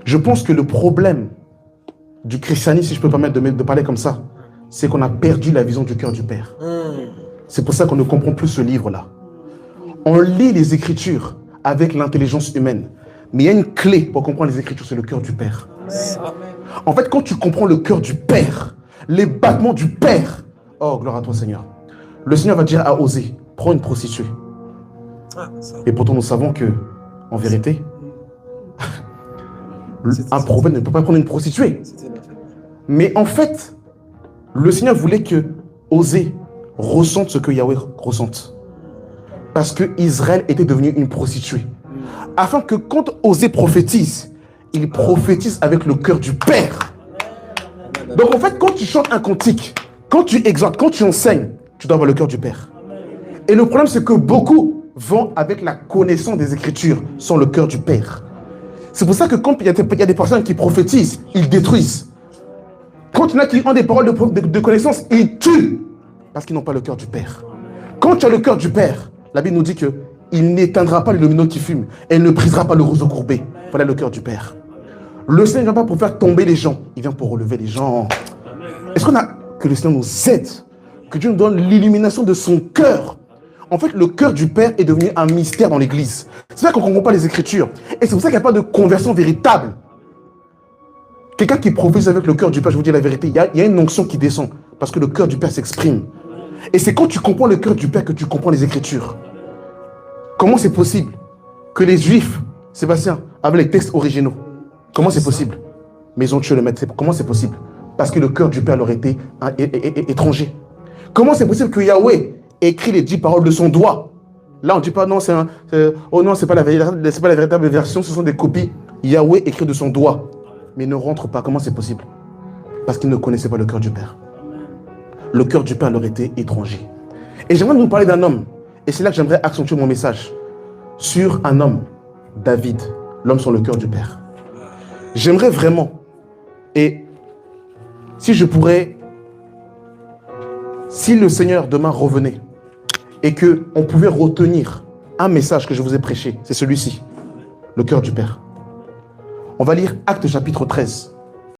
Je pense que le problème du christianisme, si je peux me permettre de parler comme ça, c'est qu'on a perdu la vision du cœur du Père. C'est pour ça qu'on ne comprend plus ce livre-là. On lit les Écritures avec l'intelligence humaine. Mais il y a une clé pour comprendre les Écritures, c'est le cœur du Père. En fait, quand tu comprends le cœur du Père, les battements du Père, oh, gloire à toi, Seigneur. Le Seigneur va dire à Osée, prends une prostituée. Et pourtant, nous savons que, en vérité, un prophète ne peut pas prendre une prostituée. Mais en fait, le Seigneur voulait que Osée ressente ce que Yahweh ressente. Parce que Israël était devenu une prostituée. Afin que quand Osée prophétise, il prophétise avec le cœur du Père. Donc en fait, quand tu chantes un cantique, quand tu exhortes, quand tu enseignes, tu dois avoir le cœur du Père. Et le problème, c'est que beaucoup vont avec la connaissance des Écritures sans le cœur du Père. C'est pour ça que quand il y a des personnes qui prophétisent, ils détruisent. Quand il y en a qui ont des paroles de connaissance, ils tuent. Parce qu'ils n'ont pas le cœur du Père. Quand tu as le cœur du Père, la Bible nous dit que il n'éteindra pas le lumino qui fume et il ne brisera pas le roseau courbé. Voilà le cœur du Père. Le Seigneur ne vient pas pour faire tomber les gens, il vient pour relever les gens. Est-ce qu'on a que le Seigneur nous aide, que Dieu nous donne l'illumination de son cœur? En fait, le cœur du Père est devenu un mystère dans l'Église. C'est ça qu'on ne comprend pas les Écritures. Et c'est pour ça qu'il n'y a pas de conversion véritable. Quelqu'un qui prophétise avec le cœur du Père, je vous dis la vérité, il y a une onction qui descend parce que le cœur du Père s'exprime. Et c'est quand tu comprends le cœur du Père que tu comprends les Écritures. Comment c'est possible que les Juifs, Sébastien, avaient les textes originaux? Comment c'est possible? Mais ils ont tué le maître. Comment c'est possible? Parce que le cœur du Père leur était étranger. Comment c'est possible que Yahweh écrit les 10 paroles de son doigt? Là, on ne dit pas non, oh non, c'est pas la véritable version, ce sont des copies. Yahweh écrit de son doigt, mais ne rentre pas. Comment c'est possible? Parce qu'ils ne connaissaient pas le cœur du Père. Le cœur du Père leur était étranger. Et j'aimerais nous parler d'un homme. Et c'est là que j'aimerais accentuer mon message. Sur un homme, David, l'homme sur le cœur du Père. J'aimerais vraiment, et si je pourrais, si le Seigneur demain revenait, et qu'on pouvait retenir un message que je vous ai prêché, c'est celui-ci, le cœur du Père. On va lire Actes chapitre 13.